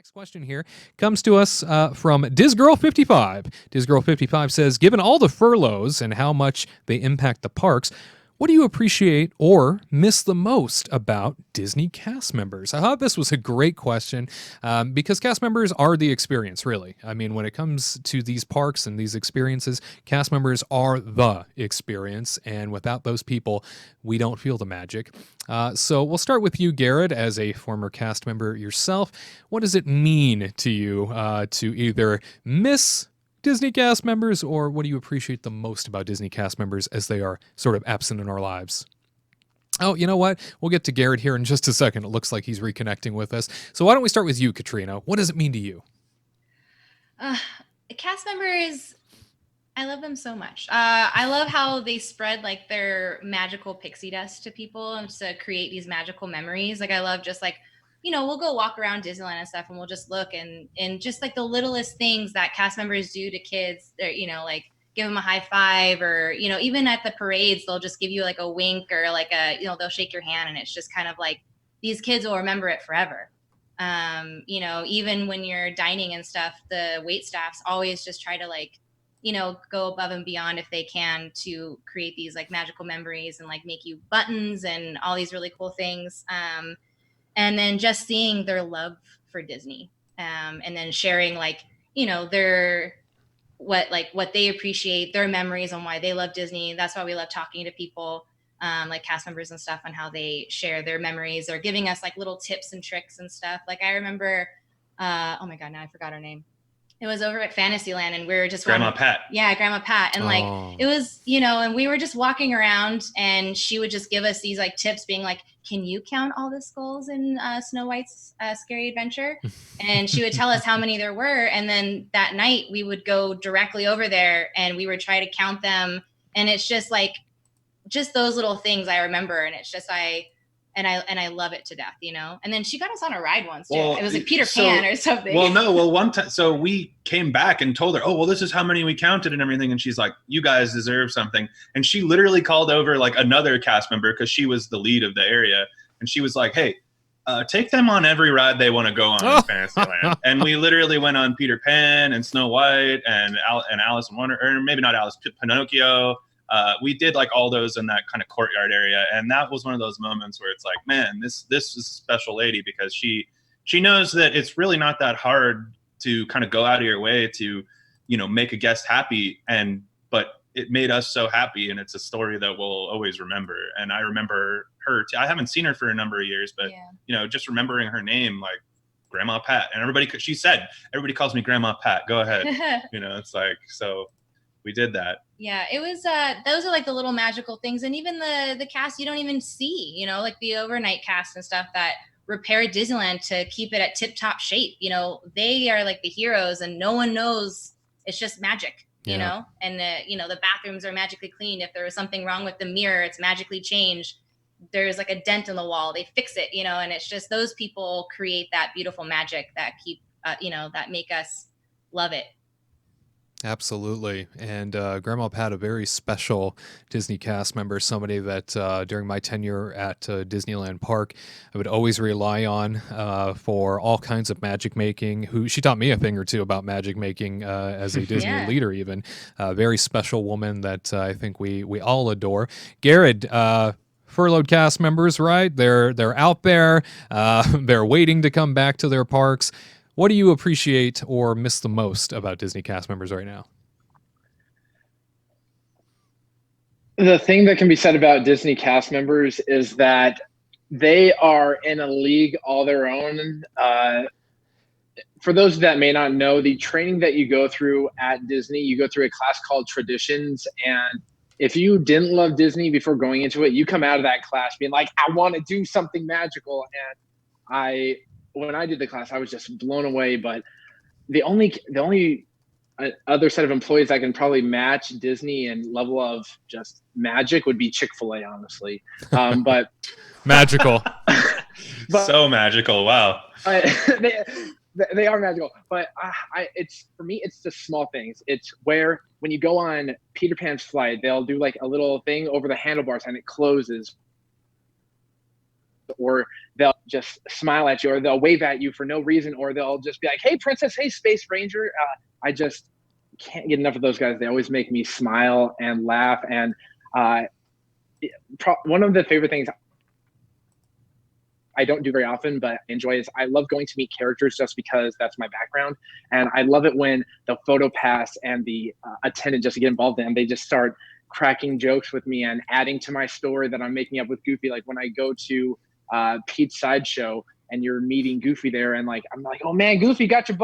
Next question here comes to us from DizGirl55. DizGirl55 says, given all the furloughs and how much they impact the parks, what do you appreciate or miss the most about Disney cast members? I thought this was a great question because cast members are the experience, really. I mean, when it comes to these parks and these experiences, cast members are the experience. And without those people, we don't feel the magic. So we'll start with you, Garrett, as a former cast member yourself. What does it mean to you to either miss Disney cast members, or what do you appreciate the most about Disney cast members as they are sort of absent in our lives? Oh, you know what? We'll get to Garrett here in just a second. It looks like he's reconnecting with us. So why don't we start with you, Katrina? What does it mean to you? Cast members, I love them so much. I love how they spread like their magical pixie dust to people and to create these magical memories. Like I love just like, we'll go walk around Disneyland and stuff and we'll just look and just like the littlest things that cast members do to kids, like give them a high five or, even at the parades, they'll just give you like a wink or like they'll shake your hand and it's just kind of like these kids will remember it forever. Even when you're dining and stuff, the wait staffs always just try to like, go above and beyond if they can to create these like magical memories and like make you buttons and all these really cool things. And then just seeing their love for Disney, and then sharing like, their what they appreciate, their memories on why they love Disney. That's why we love talking to people, like cast members and stuff, on how they share their memories or giving us like little tips and tricks and stuff. Like I remember, oh my God, now I forgot her name. It was over at Fantasyland and we were just Grandma Pat. Yeah, Grandma Pat. And like, it was, and we were just walking around and she would just give us these like tips being like, can you count all the skulls in Snow White's Scary Adventure? And she would tell us how many there were. And then that night we would go directly over there and we would try to count them. And it's just like, just those little things I remember. And it's just, I love it to death, And then she got us on a ride once too. Well, it was like Peter Pan or something. One time, so we came back and told her, oh, well, this is how many we counted and everything. And she's like, you guys deserve something. And she literally called over like another cast member because she was the lead of the area. And she was like, hey, take them on every ride they want to go on in Fantasyland. And we literally went on Peter Pan and Snow White and Alice in Wonder, or maybe not Alice, Pinocchio. We did like all those in that kind of courtyard area. And that was one of those moments where it's like, man, this is a special lady because she knows that it's really not that hard to kind of go out of your way to, make a guest happy. But it made us so happy. And it's a story that we'll always remember. And I remember her. I haven't seen her for a number of years, but, just remembering her name, like Grandma Pat. And she said, everybody calls me Grandma Pat. Go ahead. It's like, so we did that. Yeah, it was, those are like the little magical things. And even the cast you don't even see, like the overnight cast and stuff that repair Disneyland to keep it at tip top shape. They are like the heroes and no one knows. It's just magic, and the bathrooms are magically cleaned. If there was something wrong with the mirror, it's magically changed. There's like a dent in the wall, they fix it, and it's just those people create that beautiful magic that keep, that make us love it. Absolutely. And Grandma Pat, a very special Disney cast member, somebody that during my tenure at Disneyland Park, I would always rely on for all kinds of magic making. She taught me a thing or two about magic making as a Disney leader, even. A very special woman that I think we all adore. Garrett, furloughed cast members, right? They're out there. They're waiting to come back to their parks. What do you appreciate or miss the most about Disney cast members right now? The thing that can be said about Disney cast members is that they are in a league all their own. For those that may not know, the training that you go through at Disney, you go through a class called Traditions. And if you didn't love Disney before going into it, you come out of that class being like, I want to do something magical. And when I did the class, I was just blown away. But the only other set of employees that can probably match Disney and level of just magic would be Chick-fil-A, honestly. But magical, so magical. Wow. They are magical, but it's for me, it's the small things. It's where when you go on Peter Pan's flight, they'll do like a little thing over the handlebars and it closes. or they'll just smile at you, or they'll wave at you for no reason, or they'll just be like, hey, princess, hey, space ranger. I just can't get enough of those guys. They always make me smile and laugh. And one of the favorite things I don't do very often, but enjoy is I love going to meet characters just because that's my background. And I love it when the photo pass and the attendant just get involved in, and they just start cracking jokes with me and adding to my story that I'm making up with Goofy. Like when I go to Pete's Sideshow and you're meeting Goofy there, and like I'm like, oh man, Goofy, you got your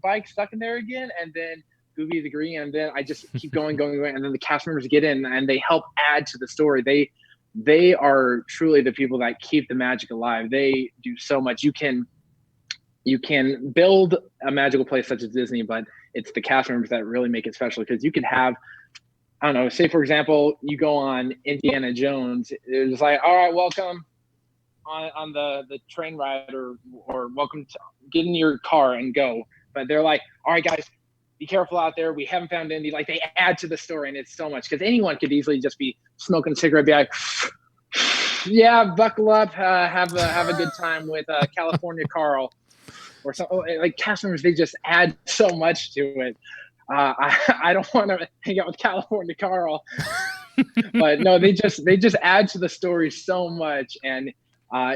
bike stuck in there again, and then Goofy's agreeing, and then I just keep going, and then the cast members get in and they help add to the story. They are truly the people that keep the magic alive. They do so much. You can build a magical place such as Disney, but it's the cast members that really make it special, because you can have, I don't know, say for example, you go on Indiana Jones, it's like, all right, welcome on the train ride, or welcome to get in your car and go. But they're like, all right, guys, be careful out there. We haven't found Indy. Like they add to the story, and it's so much, because anyone could easily just be smoking a cigarette, be like, yeah, buckle up, have a good time with California Carl, or something. Like cast members, they just add so much to it. I don't want to hang out with California Carl, but no, they just add to the story so much. And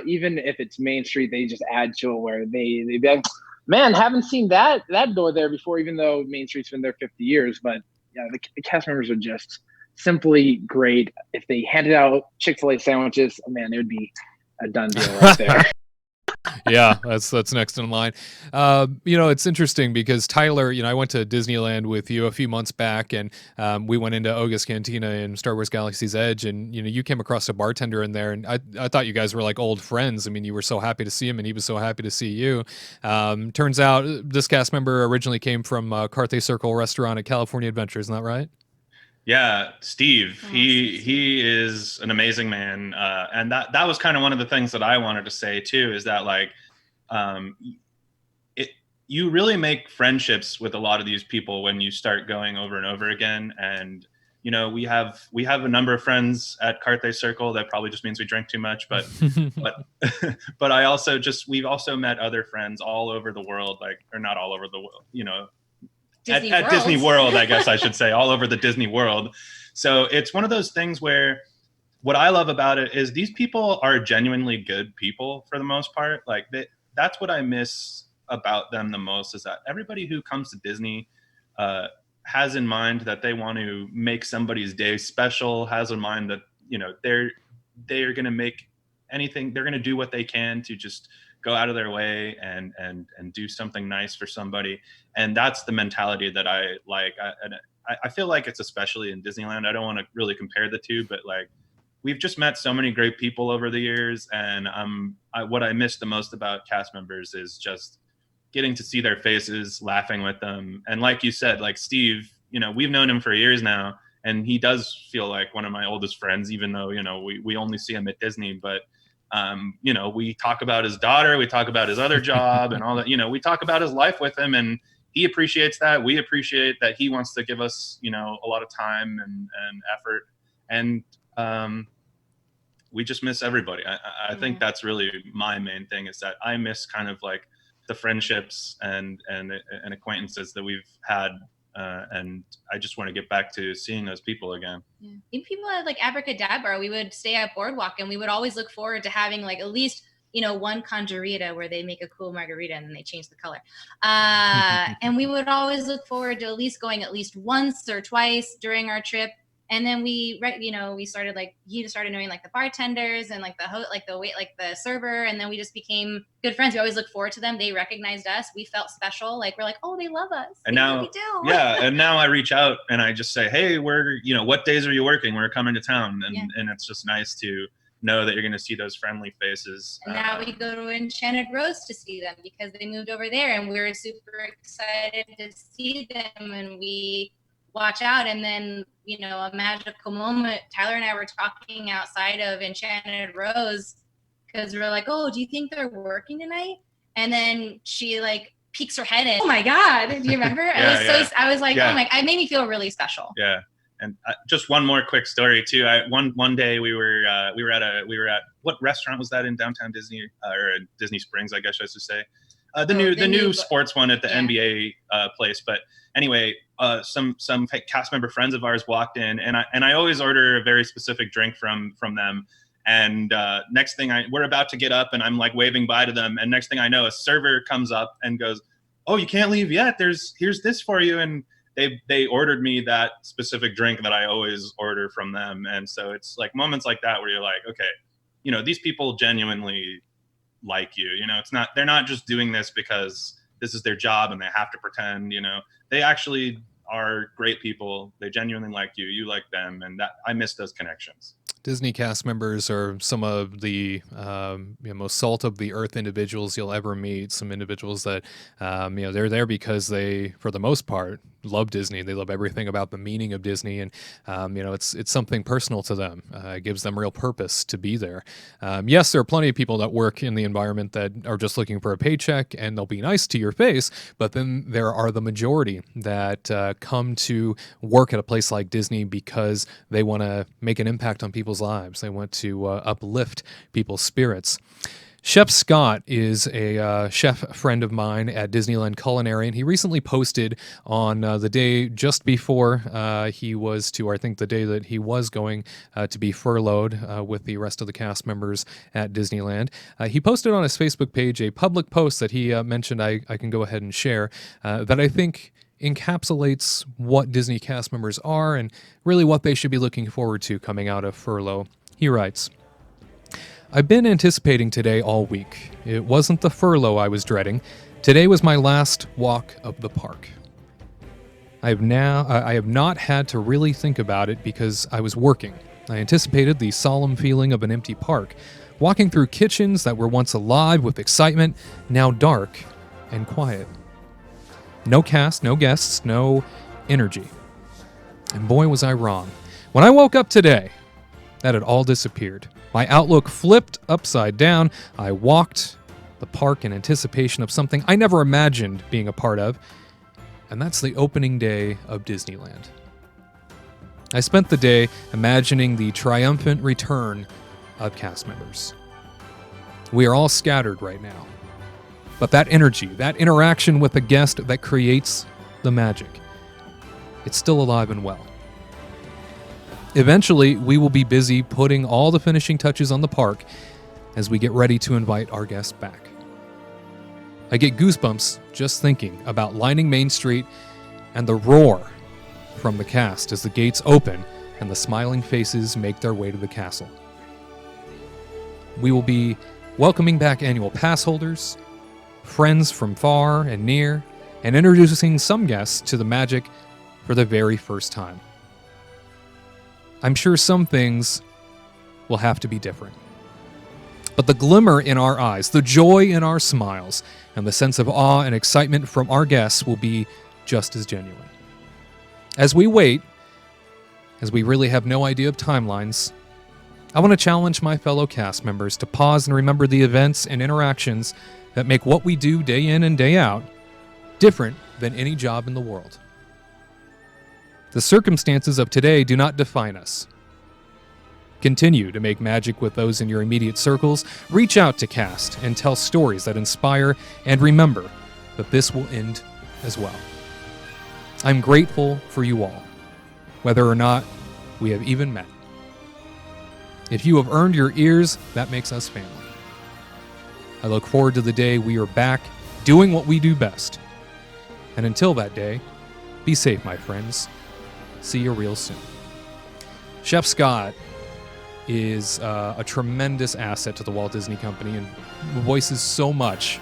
even if it's Main Street, they just add to it where they be like, man, haven't seen that door there before, even though Main Street's been there 50 years. But yeah, the cast members are just simply great. If they handed out Chick-fil-A sandwiches, man, it would be a done deal right there. Yeah, that's next in line. It's interesting because Tyler, I went to Disneyland with you a few months back, and we went into Oga's Cantina in Star Wars Galaxy's Edge, and you came across a bartender in there, and I thought you guys were like old friends. I mean, you were so happy to see him, and he was so happy to see you. Turns out this cast member originally came from Carthay Circle restaurant at California Adventure, isn't that right? Yeah, Steve. He is an amazing man, and that was kind of one of the things that I wanted to say too. Is that like, you really make friendships with a lot of these people when you start going over and over again. And we have a number of friends at Carthay Circle. That probably just means we drink too much, but but we've also met other friends all over the world, or not all over the world, at Disney World, I guess I should say, all over the Disney World. So it's one of those things where what I love about it is these people are genuinely good people for the most part. Like that's what I miss about them the most, is that everybody who comes to Disney has in mind that they want to make somebody's day special, has in mind that, they're going to make anything, they're going to do what they can to just go out of their way and do something nice for somebody. And that's the mentality that I like. I feel like it's especially in Disneyland. I don't want to really compare the two, but like we've just met so many great people over the years. And what I miss the most about cast members is just getting to see their faces, laughing with them. And like you said, like Steve, we've known him for years now, and he does feel like one of my oldest friends, even though, we only see him at Disney. But we talk about his daughter, we talk about his other job and all that, we talk about his life with him, and he appreciates that. We appreciate that he wants to give us, a lot of time and effort. And we just miss everybody. I think that's really my main thing, is that I miss kind of like the friendships and acquaintances that we've had. And I just want to get back to seeing those people again. Yeah. Even people at like Abracadabra, we would stay at Boardwalk, and we would always look forward to having like at least, one conjurita where they make a cool margarita and then they change the color. And we would always look forward to at least going at least once or twice during our trip. And then we started he started knowing like the bartenders and like the server, and then we just became good friends. We always look forward to them. They recognized us. We felt special. Like we're like, oh, they love us. And now, we do. Yeah. And now I reach out and I just say, hey, what days are you working? We're coming to town, and it's just nice to know that you're going to see those friendly faces. And now we go to Enchanted Rose to see them because they moved over there, and we're super excited to see them, and we watch out. And then a magical moment, Tyler and I were talking outside of Enchanted Rose because we were like, oh, do you think they're working tonight? And then she like peeks her head in. Oh my God, do you remember? I was like, oh my, it made me feel really special. Yeah. And just one more quick story too. One day we were at what restaurant was that in downtown Disney or Disney Springs, I guess I should say. The new sports one at the NBA place. But anyway, some cast member friends of ours walked in, and I always order a very specific drink from them. And next thing we're about to get up, and I'm like waving bye to them, and next thing I know, a server comes up and goes, "Oh, you can't leave yet. Here's this for you." And they ordered me that specific drink that I always order from them. And so it's like moments like that where you're like, okay, these people genuinely like you. They're not just doing this because this is their job and they have to pretend. They actually are great people. They genuinely like you. You like them, and that I miss those connections. Disney cast members are some of the most salt of the earth individuals you'll ever meet. Some individuals that they're there because they, for the most part, love Disney. They love everything about the meaning of Disney, and it's something personal to them. It gives them real purpose to be there. Yes, there are plenty of people that work in the environment that are just looking for a paycheck, and they'll be nice to your face. But then there are the majority that come to work at a place like Disney because they want to make an impact on people's lives. They want to uplift people's spirits. Chef Scott is a chef friend of mine at Disneyland Culinary, and he recently posted on the day just before he was to, or I think the day that he was going to be furloughed with the rest of the cast members at Disneyland. He posted on his Facebook page a public post that he mentioned I can go ahead and share that I think encapsulates what Disney cast members are and really what they should be looking forward to coming out of furlough. He writes, "I've been anticipating today all week. It wasn't the furlough I was dreading. Today was my last walk of the park. I have not had to really think about it because I was working. I anticipated the solemn feeling of an empty park, walking through kitchens that were once alive with excitement, now dark and quiet. No cast, no guests, no energy. And boy, was I wrong. When I woke up today, that had all disappeared. My outlook flipped upside down. I walked the park in anticipation of something I never imagined being a part of, and that's the opening day of Disneyland. I spent the day imagining the triumphant return of cast members. We are all scattered right now. But that energy, that interaction with the guest that creates the magic, it's still alive and well. Eventually, we will be busy putting all the finishing touches on the park as we get ready to invite our guests back. I get goosebumps just thinking about lining Main Street and the roar from the cast as the gates open and the smiling faces make their way to the castle. We will be welcoming back annual pass holders, friends from far and near, and introducing some guests to the magic for the very first time. I'm sure some things will have to be different. But the glimmer in our eyes, the joy in our smiles, and the sense of awe and excitement from our guests will be just as genuine. As we wait, as we really have no idea of timelines, I want to challenge my fellow cast members to pause and remember the events and interactions that make what we do day in and day out different than any job in the world. The circumstances of today do not define us. Continue to make magic with those in your immediate circles. Reach out to cast and tell stories that inspire, and remember that this will end as well. I'm grateful for you all, whether or not we have even met. If you have earned your ears, that makes us family. I look forward to the day we are back doing what we do best. And until that day, be safe, my friends. See you real soon." Chef Scott is a tremendous asset to the Walt Disney Company and voices so much,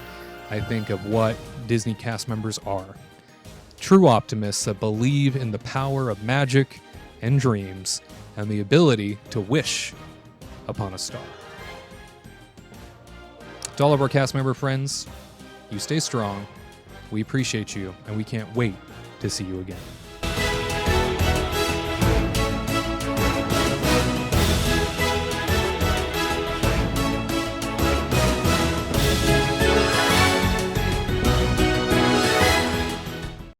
I think, of what Disney cast members are. True optimists that believe in the power of magic and dreams and the ability to wish upon a star. To all of our cast member friends, you stay strong. We appreciate you, and we can't wait to see you again.